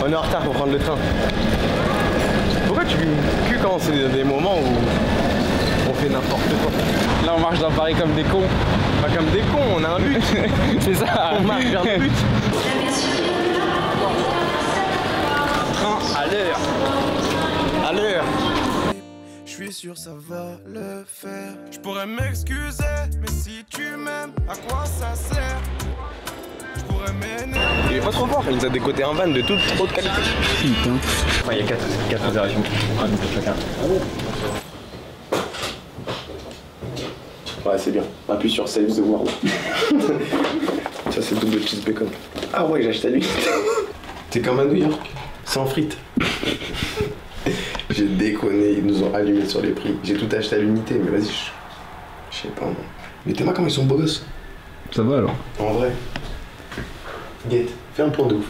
On est en retard pour prendre le train. Pourquoi tu cues quand c'est des moments où on fait n'importe quoi? Là on marche dans Paris comme des cons. Pas comme des cons, on a un but. C'est ça. On marche vers le but. Train à l'heure. À l'heure. Je suis sûr ça va le faire. Je pourrais m'excuser, mais si tu m'aimes, à quoi ça sert? Je pourrais m'énerver. Il est pas trop fort, il nous a décoté un van de toute haute qualité. Putain. Enfin, il y a 4 réservations. Chacun. Ouais, c'est bien. Appuie sur Save the World. Ça, c'est double cheese bacon. Ah ouais, j'ai acheté à lui. C'est comme à New York, sans frites. J'ai déconné, ils nous ont allumé sur les prix. J'ai tout acheté à l'unité, mais vas-y, je sais pas. Mais t'es pas comment ils sont beaux gosses. Ça va alors? En vrai. Guette, fais un plan de ouf.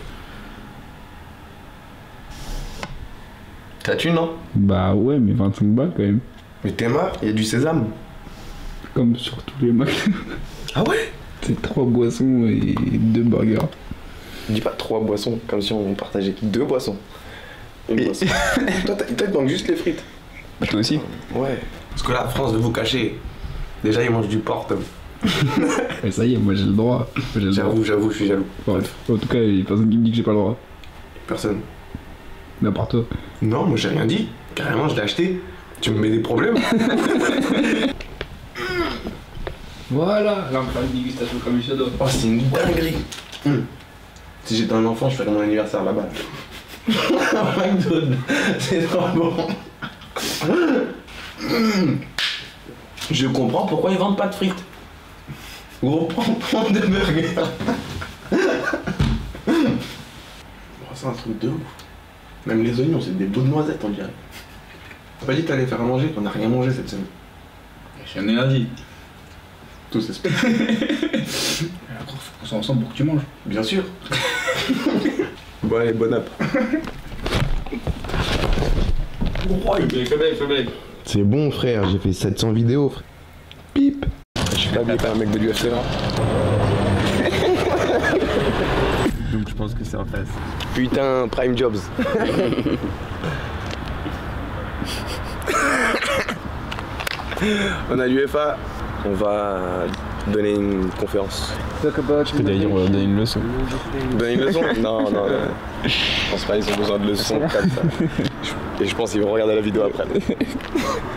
T'as tu non? Bah ouais, mais 25 balles quand même. Mais t'es marre, il y a du sésame. Comme sur tous les Mac. Ah ouais? C'est 3 boissons et 2 burgers. Dis pas 3 boissons, comme si on partageait 2 boissons. Une boisson. Toi, il te manque juste les frites. Bah toi aussi. Ouais. Parce que la France veut vous cacher. Déjà, ils mangent du porc, Tom. Et ça y est, moi j'ai le droit. J'avoue, je suis jaloux. Bref. En tout cas, il y a personne qui me dit que j'ai pas le droit. Personne. N'importe toi. Non, moi j'ai rien dit. Carrément, je l'ai acheté. Tu me mets des problèmes. Voilà, là on fait une dégustation comme il se doit. Oh, c'est une dinguerie. Si j'étais un enfant, je ferais mon anniversaire là-bas. McDonald's, c'est trop bon. Je comprends pourquoi ils vendent pas de frites. Gros prends de burgers. Oh, c'est un truc de ouf. Même les oignons, c'est des bouts de noisettes, on dirait. T'as pas dit que t'allais faire à manger, qu'on n'a rien mangé cette semaine. J'en ai rien dit. Tous espèces. Faut qu'on soit ensemble pour que tu manges. Bien sûr. Bon allez, bon app. C'est bon frère, j'ai fait 700 vidéos frère. Pip. Je suis pas habillé par un mec de l'UFC là. Donc je pense que c'est en face. Putain, Prime Jobs. On a l'UFA, on va donner une conférence. Je peux d'ailleurs on va donner une leçon. Donner une leçon? Non, non, non. Je pense pas, ils ont besoin de leçons comme ça. Et je pense qu'ils vont regarder la vidéo après. Ouais.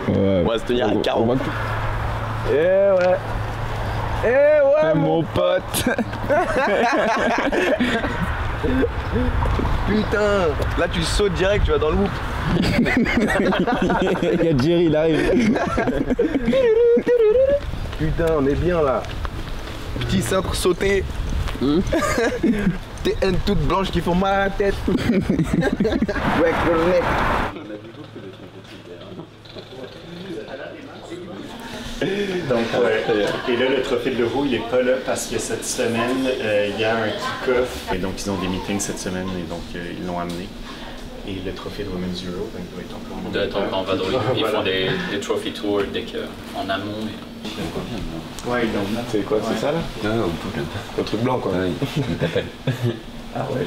On va se tenir à carreau. Eh ouais. Eh ouais mon pote. Putain, là tu sautes direct, tu vas dans le whoop. Il y a Jerry, il arrive. Putain, on est bien là. Petit cintre sauté. Tes haines toutes blanches qui font mal à la tête. Ouais, cornet. Donc, et là, le trophée de l'Euro, il n'est pas là parce que cette semaine, il y a un kick-off. Et donc, ils ont des meetings cette semaine et donc, ils l'ont amené. Et le trophée de Women's Euro, donc, il doit être encore en doit être encore en vadrouille. Ils font des trophy tours en amont. Ouais, donc. C'est quoi, c'est ça là? Non, le truc blanc quoi. Oui, il t'appelle. Ah ouais,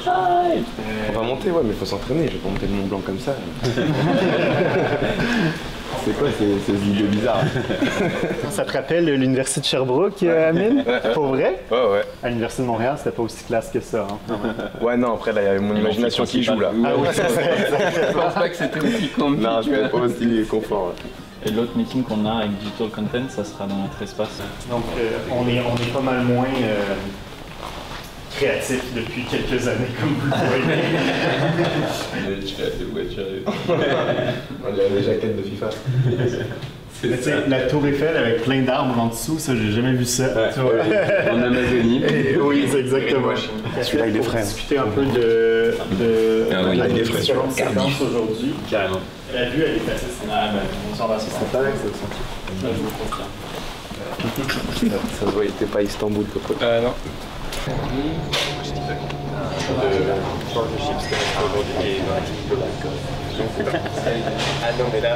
On va monter, ouais, mais faut s'entraîner, je vais pas monter le Mont Blanc comme ça. C'est quoi ces idées bizarres? Ça te rappelle l'université de Sherbrooke, Amine? Pour vrai? Ouais, ouais. À l'université de Montréal, c'était pas aussi classe que ça. Hein? Ouais, non, après là, il y avait mon imagination qui joue là. Ah oui, c'est vrai. Je pense pas que c'était aussi compliqué. Non, je vais pas aussi confort. Et l'autre meeting qu'on a avec Digital Content, ça sera dans notre espace. Donc, on est pas mal moins créatif depuis quelques années, comme vous le voyez. On dirait des jaquettes de FIFA. La tour Eiffel avec plein d'arbres en dessous, ça, j'ai jamais vu ça. Ouais. Tu vois. En Amazonie. Oui, c'est exactement. Celui-là, il est frais. On va discuter un peu de il est frais. différentes séquences aujourd'hui. Carrément. La vue, elle est assez simple. On s'en va, c'est pareil, c'est le sentier. Je vous confirme. Ça se voit, il était pas à Istanbul, Coco. Non. Ah non, mais là,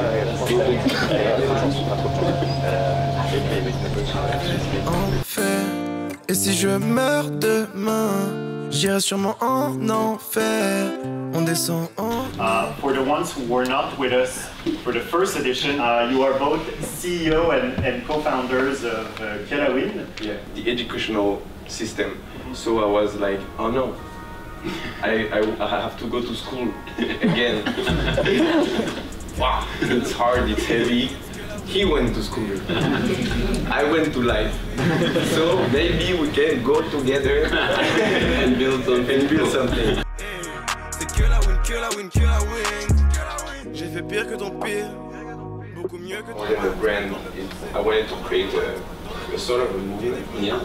En fait, et si je meurs demain, J'irai sûrement en enfer. On descend en... For the ones who were not with us for the first edition, you are both CEO and co-founders of Kelawin. Yeah, the educational system. So I was like, oh no, I have to go to school again. Wow, it's hard, it's heavy. He went to school. I went to life. So maybe we can go together and build something. C'est que la win, que la win, que la win. J'ai fait pire que ton pire. Beaucoup mieux que ton The brand, I wanted to create a sort of a movie. Yeah.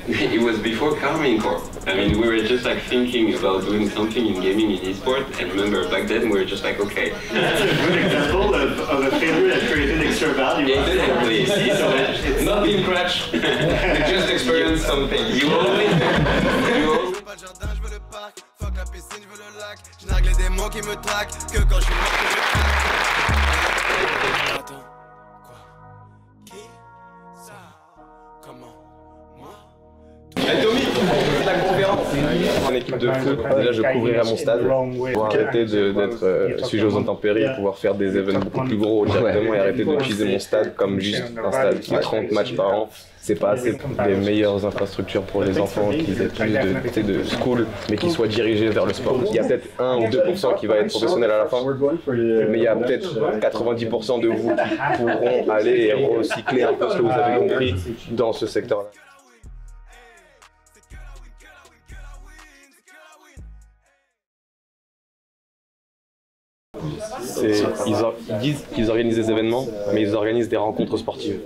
It was before Carmine Corp. I mean, we were just like thinking about doing something in gaming, in esports, and remember back then we were just like, okay. That's a good example of a failure that created extra value. Exactly. So It's not been crash. We just experienced something. you always. Je veux pas le jardin, je veux le parc. Fuck la piscine, je veux le lac. Je nargue les démons qui me traquent. Que quand je suis mort, que je craque. Attends, quoi? Qui? Ça? Comment? Moi? Hey Tommy, c'est la conférence. En équipe de foot, déjà je couvrirai mon stade pour arrêter d'être sujet aux intempéries, pouvoir faire des événements beaucoup plus gros directement et arrêter d'utiliser mon stade comme juste un stade qui a 30 matchs par an. C'est pas assez les meilleures infrastructures pour les enfants, qu'ils aient plus de school, mais qui soient dirigés vers le sport. Il y a peut-être 1 ou 2% qui va être professionnel à la fin, mais il y a peut-être 90% de vous qui pourront aller et recycler un peu ce que vous avez compris dans ce secteur-là. Ils disent qu'ils organisent des événements, mais ils organisent des rencontres sportives.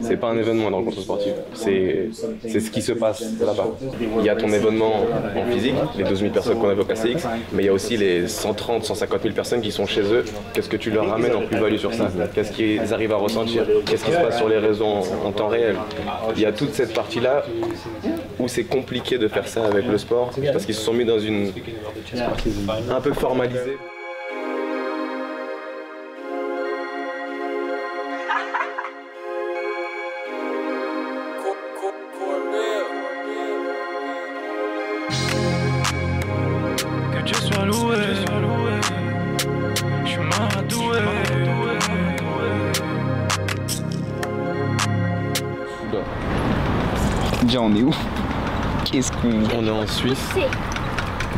C'est pas un événement, une rencontre sportive. C'est ce qui se passe là-bas. Il y a ton événement en physique, les 12 000 personnes qu'on avait au KCX, mais il y a aussi les 130, 150 000 personnes qui sont chez eux. Qu'est-ce que tu leur ramènes en plus-value sur ça? Qu'est-ce qu'ils arrivent à ressentir? Qu'est-ce qui se passe sur les réseaux en temps réel? Il y a toute cette partie-là où c'est compliqué de faire ça avec le sport, parce qu'ils se sont mis dans une... un peu formalisée. Que Dieu soit loué, je suis maradoué. Déjà, on est où? Qu'est-ce qu'on... On est en Suisse,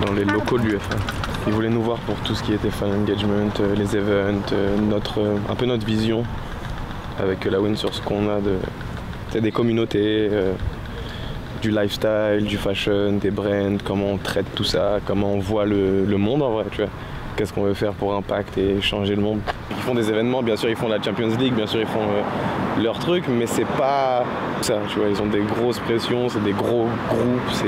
dans les locaux de l'UEFA. Ils voulaient nous voir pour tout ce qui était fan engagement, les events, un peu notre vision avec Kelawin sur ce qu'on a des communautés, du lifestyle, du fashion, des brands, comment on traite tout ça, comment on voit le monde en vrai, tu vois. Qu'est-ce qu'on veut faire pour impact et changer le monde. Ils font des événements, bien sûr ils font la Champions League, bien sûr ils font leur truc, mais c'est pas ça, tu vois. Ils ont des grosses pressions, c'est des gros groupes,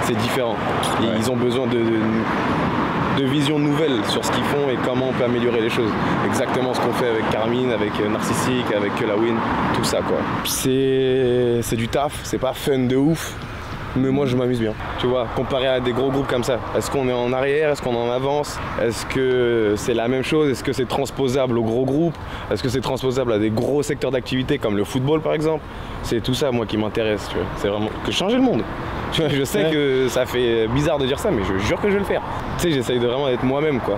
c'est différent. Et ils ont besoin de vision nouvelle sur ce qu'ils font et comment on peut améliorer les choses. Exactement ce qu'on fait avec Carmine, avec Narcissic, avec Kelawin, tout ça quoi. C'est du taf, c'est pas fun de ouf, mais moi je m'amuse bien. Tu vois, comparé à des gros groupes comme ça, est-ce qu'on est en arrière, est-ce qu'on en avance, est-ce que c'est la même chose, est-ce que c'est transposable aux gros groupes, est-ce que c'est transposable à des gros secteurs d'activité comme le football par exemple. C'est tout ça moi qui m'intéresse, tu vois. C'est vraiment que changer le monde. Tu vois, je sais que ça fait bizarre de dire ça, mais je jure que je vais le faire. Tu sais, j'essaye de vraiment être moi-même quoi.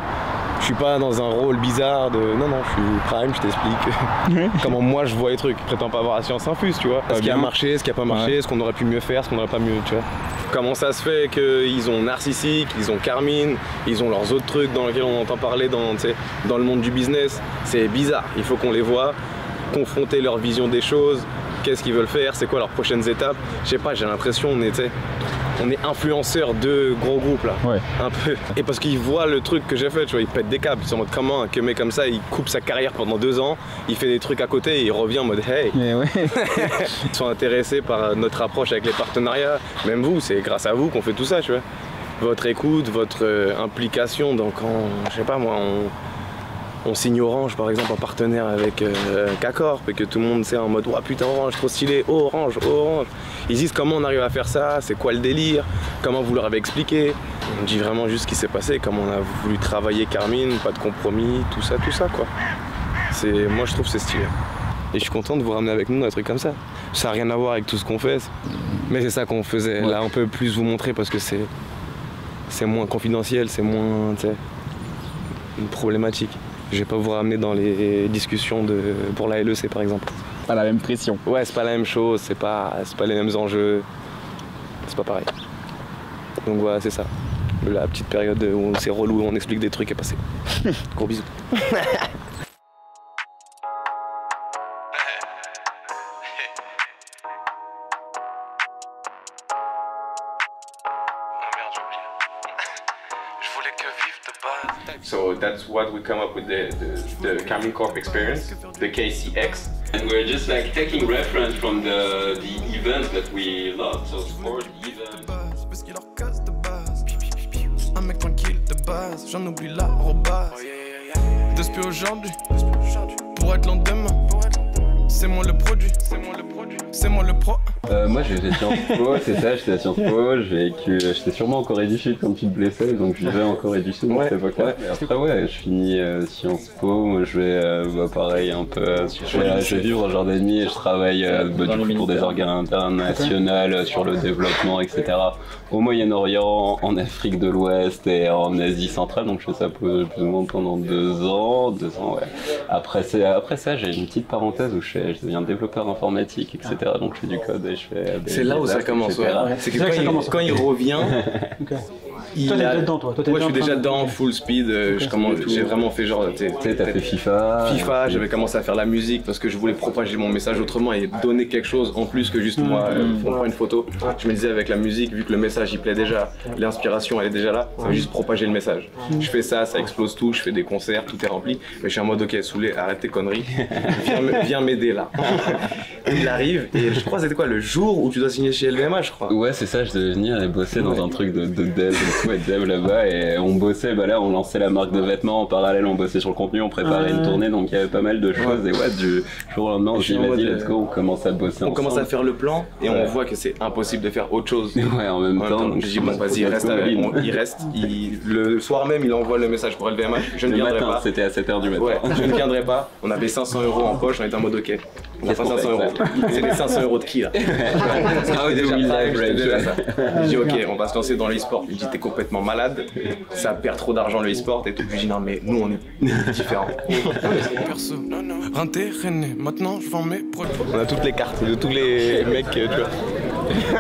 Je suis pas dans un rôle bizarre de... Non, je suis Prime, je t'explique comment moi je vois les trucs. Je prétends pas avoir la science infuse, tu vois. Ce qui a marché, ce qui a pas marché, ce qu'on aurait pu mieux faire, ce qu'on aurait pas mieux, tu vois. Comment ça se fait qu'ils ont Narcissic, ils ont Carmine, ils ont leurs autres trucs dans lesquels on entend parler dans le monde du business. C'est bizarre, il faut qu'on les voit, confronter leur vision des choses, qu'est-ce qu'ils veulent faire, c'est quoi leurs prochaines étapes. Je sais pas, j'ai l'impression on est influenceurs de gros groupes là, un peu. Et parce qu'ils voient le truc que j'ai fait, tu vois, ils pètent des câbles, ils sont en mode comment un mec comme ça, il coupe sa carrière pendant 2 ans, il fait des trucs à côté et il revient en mode hey. Ils sont intéressés par notre approche avec les partenariats, même vous, c'est grâce à vous qu'on fait tout ça, tu vois. Votre écoute, votre implication, donc je sais pas moi, on signe Orange par exemple en partenaire avec K-Corp et que tout le monde sait en mode oh putain Orange trop stylé, oh, Orange. Ils disent comment on arrive à faire ça, c'est quoi le délire, comment vous leur avez expliqué. On dit vraiment juste ce qui s'est passé, comment on a voulu travailler Carmine, pas de compromis, tout ça quoi. Moi je trouve que c'est stylé. Et je suis content de vous ramener avec nous dans un truc comme ça. Ça n'a rien à voir avec tout ce qu'on fait. Mais c'est ça qu'on faisait. Là, on peut plus vous montrer parce que c'est moins confidentiel, c'est moins une problématique. Je vais pas vous ramener dans les discussions pour la LEC par exemple. Pas la même pression. Ouais, c'est pas la même chose, c'est pas les mêmes enjeux, c'est pas pareil. Donc voilà, c'est ça. La petite période où c'est relou, on explique des trucs est passée. Gros bisous. So that's what we come up with the Carmine Corp experience, the KCX. And we're just like taking reference from the events that we love, so sport events. Parce qu'il leur casse de base. Un mec tranquille de base, j'en oublie la rebase. D'esprit aujourd'hui, pour être lendemain. C'est moi le produit, c'est moi le pro. Moi j'étais Sciences Po, c'est ça, j'étais à Sciences Po, j'étais sûrement en Corée du Sud quand tu te blessais, donc je vivais en Corée du Sud à cette époque-là. Et après je finis Sciences Po, moi je vais pareil un peu, je vais vivre en Jordanie et je travaille du coup, pour des organes internationaux sur le développement, etc. Au Moyen-Orient, en Afrique de l'Ouest et en Asie centrale, donc je fais ça plus ou moins pendant 2 ans, ouais. Après ça j'ai une petite parenthèse où je deviens développeur informatique, etc. Donc je fais du code et je fais c'est là où ça commence, ouais. C'est que quand il revient, okay. Toi t'es dedans, toi je suis déjà dedans, full speed, j'ai vraiment fait genre, tu sais, t'as fait FIFA, j'avais commencé à faire la musique parce que je voulais propager mon message autrement et donner quelque chose en plus que juste moi, on prend une photo. Je me disais avec la musique, vu que le message il plaît déjà, l'inspiration elle est déjà là, ça va juste propager le message. Je fais ça explose tout, je fais des concerts, tout est rempli, mais je suis en mode ok, saoulé, arrête tes conneries, viens m'aider là. Il arrive et je crois c'était quoi, le jour où tu dois signer chez LVMH je crois. Ouais c'est ça, je devais venir et bosser dans un truc de dev. Dev là-bas et on bossait, là on lançait la marque de vêtements, en parallèle on bossait sur le contenu, on préparait une tournée, donc il y avait pas mal de choses et du jour au lendemain on s'est dit vas-y let's go, on commence à bosser ensemble. On commence à faire le plan et on voit que c'est impossible de faire autre chose. Ouais en même temps. Je dis bon vas-y il reste, le soir même il envoie le message pour LVMH, je ne viendrai pas. C'était à 7h du matin. Ouais, je ne viendrai pas, on avait 500 € en poche, on était en mode ok. On a pas 500 €. C'est les 500 € de qui là? Ah oui, déjà ça. Je dis ok, on va se lancer dans le e-sport. Il dit t'es complètement malade, ça perd trop d'argent le e-sport et tout. Je dis non mais nous on est différents. Perso, renté, maintenant je vends mes produits. On a toutes les cartes de tous les mecs, tu vois.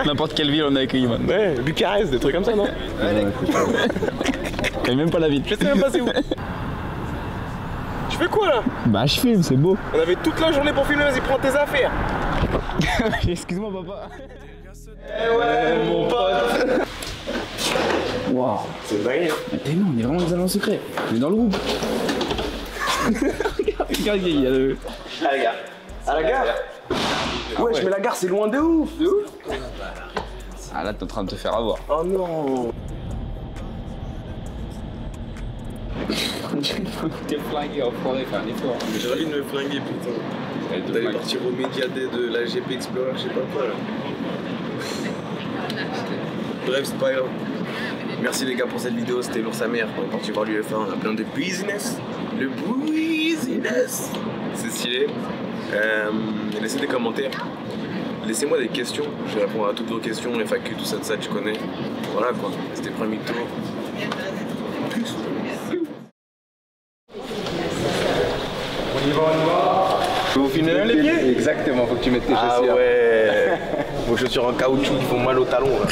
N'importe quelle ville on a accueilli man. Ouais, Bucarest, des trucs comme ça non? Je connais même pas la ville. Je sais même pas c'est où. Tu fais quoi là? Bah je filme, c'est beau. On avait toute la journée pour filmer, vas-y prends tes affaires. Excuse-moi papa. Eh ouais mon pote. Waouh. C'est dingue. Mais non, on est vraiment des agents secrets. On est dans le groupe. Regarde, il y a le... À la gare. À la gare. Wesh mais la gare c'est loin de ouf. De ouf. Ah là t'es en train de te faire avoir. Oh non. T'es flingué, on pourrait faire un effort. J'ai envie de me flinguer putain. D'aller partir au Media Day de la GP Explorer, je sais pas quoi là. Bref, c'est pas grave. Merci les gars pour cette vidéo, c'était lourd sa mère. On est parti voir l'UEFA, on a plein de business. Le business. C'est stylé. Laissez des commentaires. Laissez-moi des questions, je vais répondre à toutes vos questions, les FAQ, tout ça, tu connais. Voilà quoi, c'était le premier tour. Plus. On y va. Vous filmez les pieds? Exactement, faut que tu mettes tes chaussures. Ah ouais. Vos chaussures en caoutchouc qui font mal au talon là.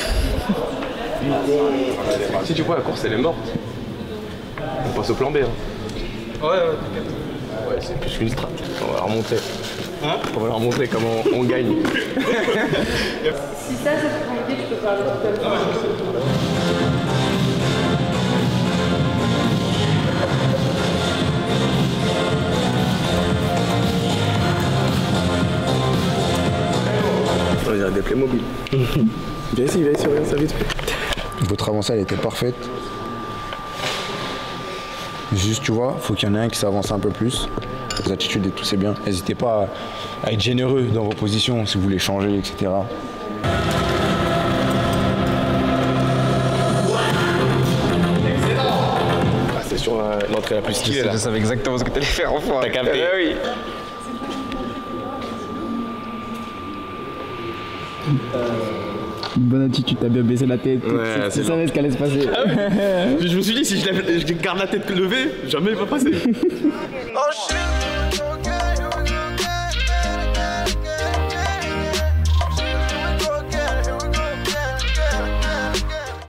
Si tu vois la course elle est morte. On passe au plan B. Hein. Ouais, c'est plus qu'une strat. On va leur montrer. Hein? On va leur montrer comment on gagne. Si ça te prend idée, je peux parler tout à l'heure. On dirait des Playmobil. Viens ici, regarde ça vite. Votre avancée elle était parfaite. Juste tu vois, faut qu'il y en ait un qui s'avance un peu plus. Les attitudes et tout c'est bien. N'hésitez pas à être généreux dans vos positions si vous voulez changer, etc. C'est sur l'entrée la plus stylée là. Je savais exactement ce que t'allais faire enfin. T'as capté? Oui. Une bonne attitude, t'as bien baissé la tête. Ouais, tu savais ce qu'allait se passer. Je me suis dit, si je garde la tête levée, jamais il va passer. Oh shit.